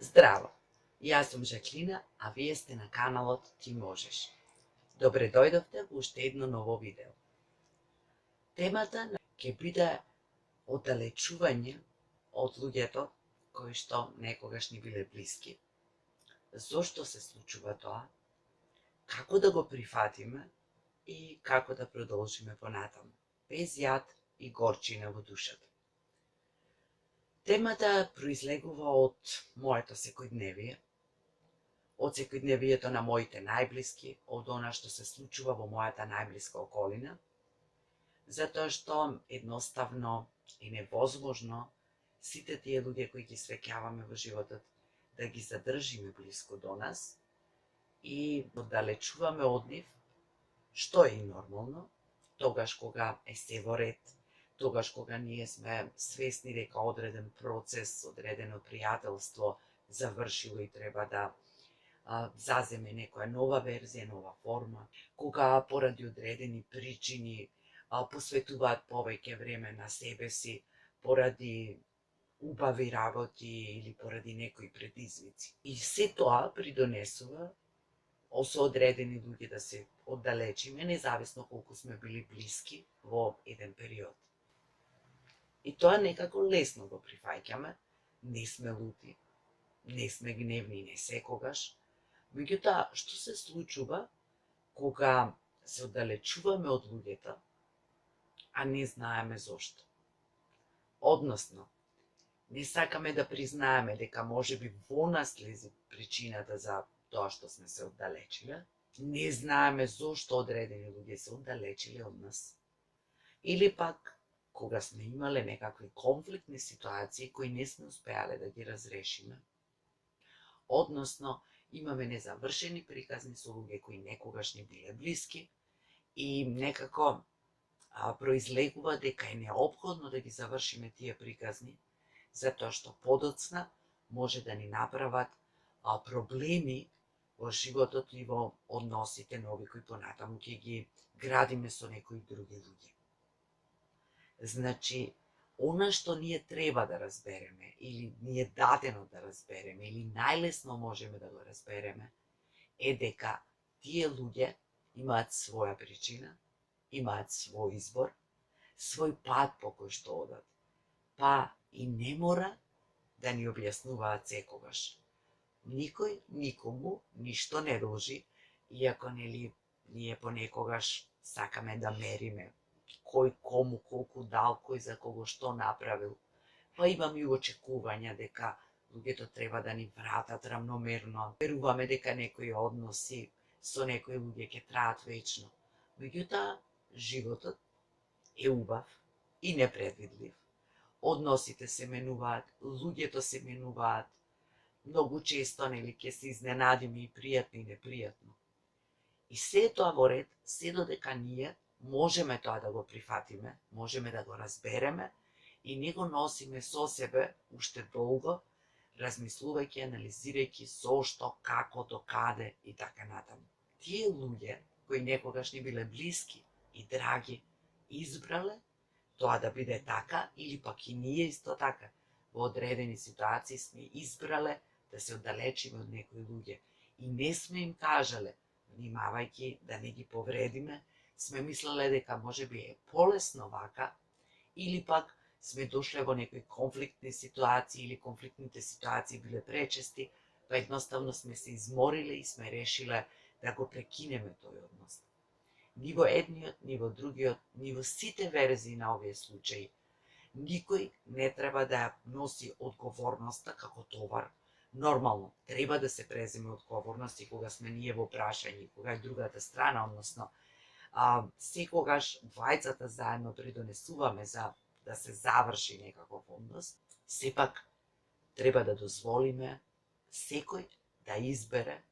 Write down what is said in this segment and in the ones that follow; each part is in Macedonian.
Здраво! Јас сум Жаклина, а вие сте на каналот Ти можеш. Добре дојдовте во уште едно ново видео. Темата ќе биде оддалечување од луѓето кои што некогаш ни биле блиски. Зошто се случува тоа? Како да го прифатиме и како да продолжиме понатаму, без јад и горчина во душата. Темата произлегува од моето секојдневие, од секојдневието на моите најблиски, од она што се случува во мојата најблиска околина, затоа што едноставно е невозможно сите тие луѓе кои ги среќаваме во животот да ги задржиме блиску до нас и оддалечуваме од нив, што е и нормално, тогаш кога е се во ред, тогаш кога ние сме свесни дека одреден процес, одредено пријателство завршило и треба да заземе некоја нова верзија, нова форма, кога поради одредени причини посветуваат повеќе време на себе си, поради убави работи или поради некои предизвици. И се тоа придонесува со одредени луѓе да се оддалечиме, независно колку сме били блиски во еден период. И тоа некако лесно го прифаќаме, не сме лути, не сме гневни не секогаш. Меѓутоа, што се случува кога се оддалечуваме од луѓето, а не знаеме зошто? Односно, не сакаме да признаеме дека можеби во нас лези причината за тоа што сме се оддалечиле, не знаеме зошто одредени луѓе се оддалечиле од нас, или пак кога сме имале некакви конфликтни ситуации кои не сме успеале да ги разрешиме, односно имаме незавршени приказни со луѓе кои некогаш ни биле блиски и некако произлегува дека е неопходно да ги завршиме тие приказни, затоа што подоцна може да ни направат проблеми во животот и во односите нови кои понатаму ќе ги градиме со некои други луѓе. Значи, она што ние треба да разбереме, или ни е дадено да разбереме, или најлесно можеме да го разбереме, е дека тие луѓе имаат своја причина, имаат свој избор, свој пат по кој што одат, па и не мора да ни објаснуваат секогаш. Никој никому ништо не должи, иако ние понекогаш сакаме да мериме кој кому колку дал, кој за кого што направил, па имаме и очекувања дека луѓето треба да ни вратат рамномерно. Веруваме дека некои односи со некои луѓе ќе траат вечно. Меѓутоа, животот е убав и непредвидлив. Односите се менуваат, луѓето се менуваат, многу често ќе се изненадиме и пријатно и непријатно. И се тоа во ред, се додека ние можеме тоа да го прифатиме, можеме да го разбереме и не го носиме со себе уште долго, размислувајќи, анализирајќи зошто, како, докаде и така натаму. Тие луѓе кои некогаш ни биле блиски и драги, избрале тоа да биде така, или пак и ние исто така во одредени ситуации сме избрале да се оддалечиме од некои луѓе и не сме им кажале, внимавајќи да не ги повредиме, сме мислеле дека можеби е полесно вака, или пак сме дошле во некои конфликтни ситуации или конфликтните ситуации биле пречести, па едноставно сме се измориле и сме решиле да го прекинеме тој однос. Ни во едниот, ни во другиот, ни во сите верзии на овие случаи, никој не треба да носи одговорноста како товар. Нормално, треба да се преземе одговорност и кога сме ние во прашање, кога е другата страна, односно, секогаш двајцата заедно придонесуваме за да се заврши некаков однос, сепак треба да дозволиме секој да избере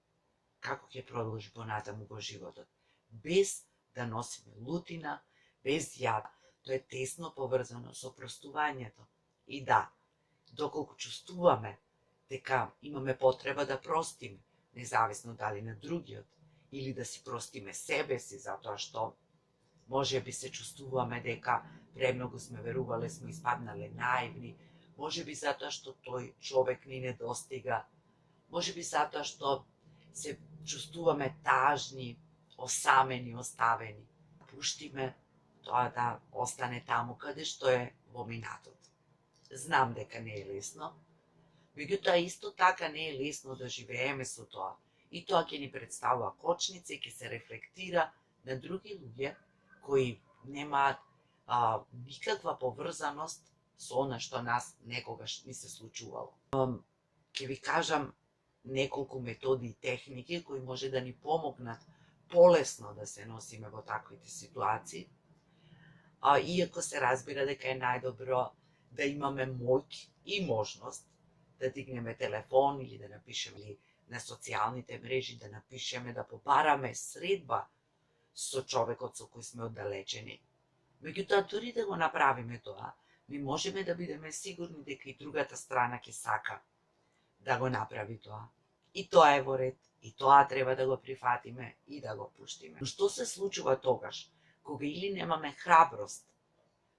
како ќе продолжи понатаму во животот, без да носиме лутина, без јад. Тоа е тесно поврзано со простувањето. И да, доколку чувствуваме дека имаме потреба да простиме, независно дали на другиот, или да си простиме себе си, затоа што можеби се чувствуваме дека премногу сме верувале, сме испаднале наивни, можеби затоа што тој човек ни недостига, Може би затоа што се чувствуваме тажни, осамени, оставени. Пуштиме тоа да остане таму каде што е во минатот. Знам дека не е лесно, меѓутоа исто така не е лесно да живееме со тоа. И тоа ќе ни представува кочница и ќе се рефлектира на други луѓе кои немаат никаква поврзаност со она што нас некогаш ни се случувало. Ќе ви кажам неколку методи и техники кои може да ни помогнат полесно да се носиме во таквите ситуации, иако се разбира дека е најдобро да имаме моќ и можност да дигнеме телефон или да напишеме на социјалните мрежи, да напишеме, да побараме средба со човекот со кој сме оддалечени. Меѓутоа, дури да го направиме тоа, ми можеме да бидеме сигурни дека и другата страна ќе сака да го направи тоа. И тоа е во ред, и тоа треба да го прифатиме и да го пуштиме. Но што се случува тогаш, кога или немаме храброст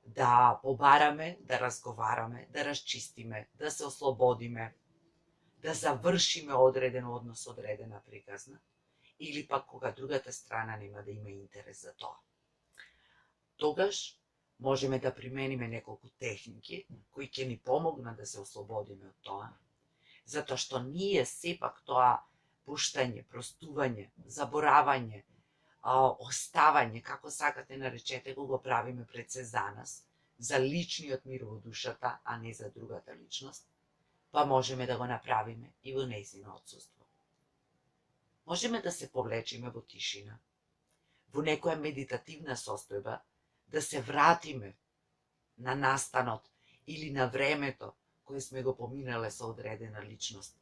да побараме, да разговараме, да расчистиме, да се ослободиме, да завршиме одреден однос, одредена приказна, или пак кога другата страна нема да има интерес за тоа. Тогаш можеме да примениме неколку техники кои ќе ни помогнат да се ослободиме од тоа, затоа што ние сепак тоа пуштање, простување, заборавање, оставање, како сакате наречете го правиме пред се за нас, за личниот мир во душата, а не за другата личност, па можеме да го направиме и во нејзино отсуство. Можеме да се повлечиме во тишина, во некоја медитативна состојба, да се вратиме на настанот или на времето кое сме го поминале со одредена личност,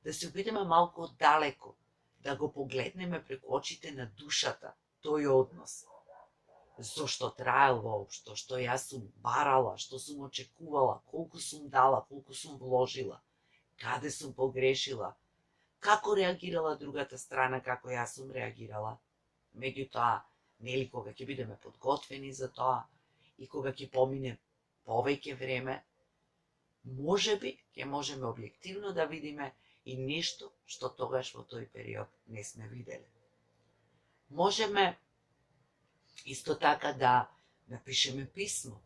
да се обидеме малку оддалеку, да го погледнеме преку очите на душата, тој однос. Зошто траел воопшто, што јас сум барала, што сум очекувала, колку сум дала, колку сум вложила, каде сум погрешила, како реагирала другата страна, како јас сум реагирала. Меѓутоа, нели кога ќе бидеме подготвени за тоа и кога ќе помине повеќе време, можеби ќе можеме објективно да видиме и нешто што тогаш во тој период не сме виделе. Можеме исто така да напишеме писмо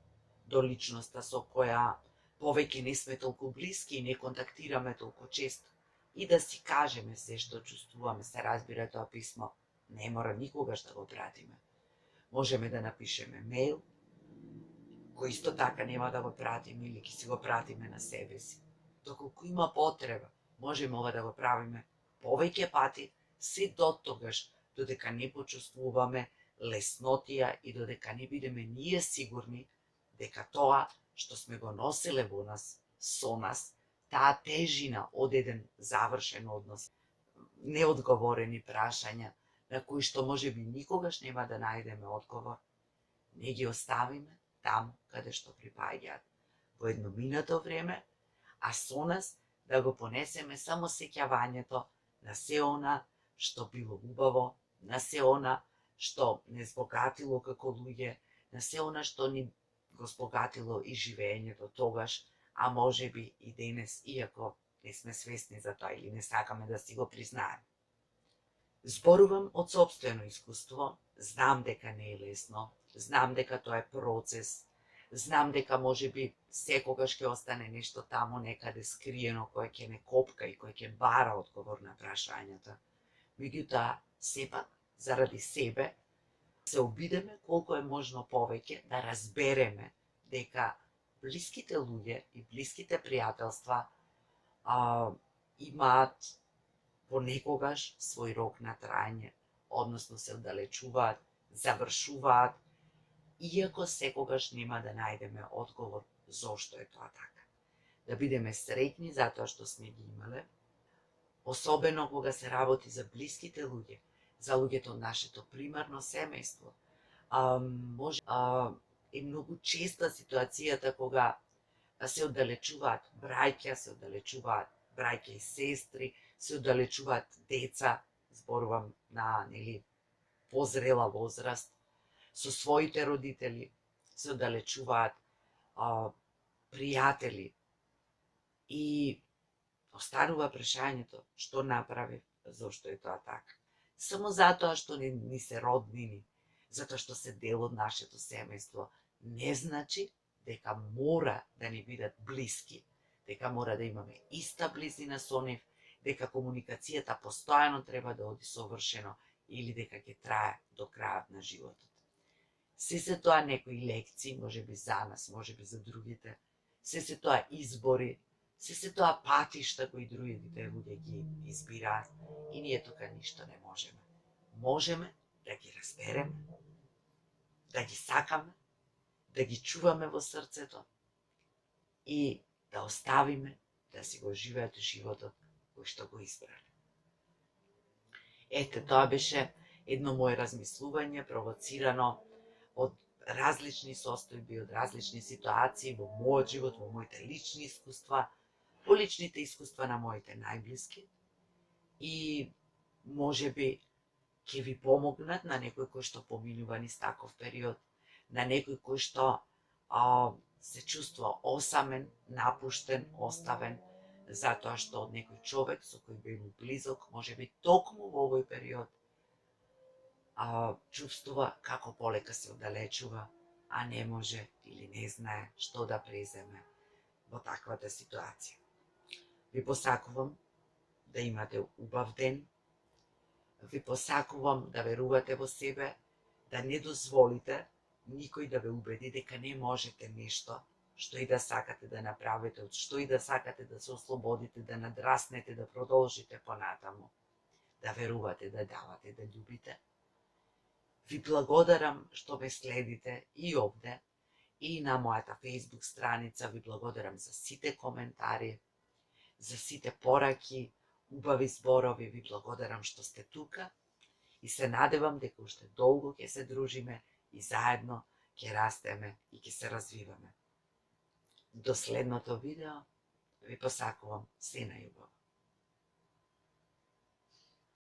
до личноста со која повеќе не сме толку блиски и не контактираме толку често и да си кажеме се што чувствуваме. Се разбира, тоа писмо не мора никогаш да го пратиме. Можеме да напишеме мејл, кој исто така нема да го пратиме или ќе си го пратиме на себе си. Доколку има потреба, можеме ова да го правиме повеќе пати, се до тогаш додека не почувствуваме леснотија и додека не бидеме ние сигурни дека тоа што сме го носиле во нас, со нас, таа тежина од еден завршен однос, неодговорени прашања, на кои што можеби никогаш нема да најдеме одговор, не ги оставиме таму каде што припаѓаат, во едно минато време, а со нас да го понесеме само сеќавањето на се она што било убаво, на се она што не збогатило како луѓе, на се она што ни го збогатило и живеењето тогаш, а можеби и денес, иако не сме свесни за тоа или не сакаме да си го признаеме. Зборувам од сопствено искуство, знам дека не е лесно, знам дека тоа е процес, знам дека можеби секогаш ќе остане нешто таму некаде скриено кое ќе не копка и кое ќе бара одговор на прашањата. Меѓутоа, сепак, заради себе, се обидеме колку е можно повеќе да разбереме дека блиските луѓе и блиските пријателства имаат понекогаш свој рок на траење, односно се оддалечуваат, завршуваат, иако секогаш нема да најдеме одговор зошто е тоа така. Да бидеме среќни затоа што сме ги имале, особено кога се работи за блиските луѓе, за луѓето од нашето примарно семејство. Е многу честа ситуацијата кога се оддалечуваат браќа, се оддалечуваат браќа и сестри, се оддалечуваат деца, зборувам на позрела возраст, со своите родители, се оддалечуваат пријатели и останува прашањето што направив, зошто е тоа така. Само затоа што ни се роднини, затоа што се дел од нашето семејство, не значи дека мора да ни бидат блиски, дека мора да имаме иста близина со нив, дека комуникацијата постојано треба да оди совршено или дека ќе трае до крајот на животот. Се тоа некои лекции, можеби за нас, можеби за другите, се тоа избори, се тоа патишта кои другите луѓе ги избираат и ние тука ништо не можеме. Можеме да ги разбереме, да ги сакаме, да ги чуваме во срцето и да оставиме да си го живеат животот кој што го избрале. Ете, тоа беше едно моје размислување, провоцирано од различни состојби, од различни ситуации во мојот живот, во моите лични искуства, во личните искуства на моите најблиски и можеби ќе ви помогнат на некој кој што поминува низ таков период, на некој кој што се чувствува осамен, напуштен, оставен, затоа што од некој човек со кој бил близок, можеби токму во овој период, чувствува како полека се оддалечува, а не може или не знае што да преземе во таквата ситуација. Ви посакувам да имате убав ден, ви посакувам да верувате во себе, да не дозволите никој да ве убеди дека не можете нешто, што и да сакате да направите, од што и да сакате да се ослободите, да надраснете, да продолжите понатаму, да верувате, да давате, да љубите. Ви благодарам што ме следите и овде, и на мојата Facebook страница. Ви благодарам за сите коментари, за сите пораки, убави зборови. Ви благодарам што сте тука и се надевам дека уште долго ќе се дружиме и заедно ќе растеме и ќе се развиваме. До следното видео ви посакувам се најубаво.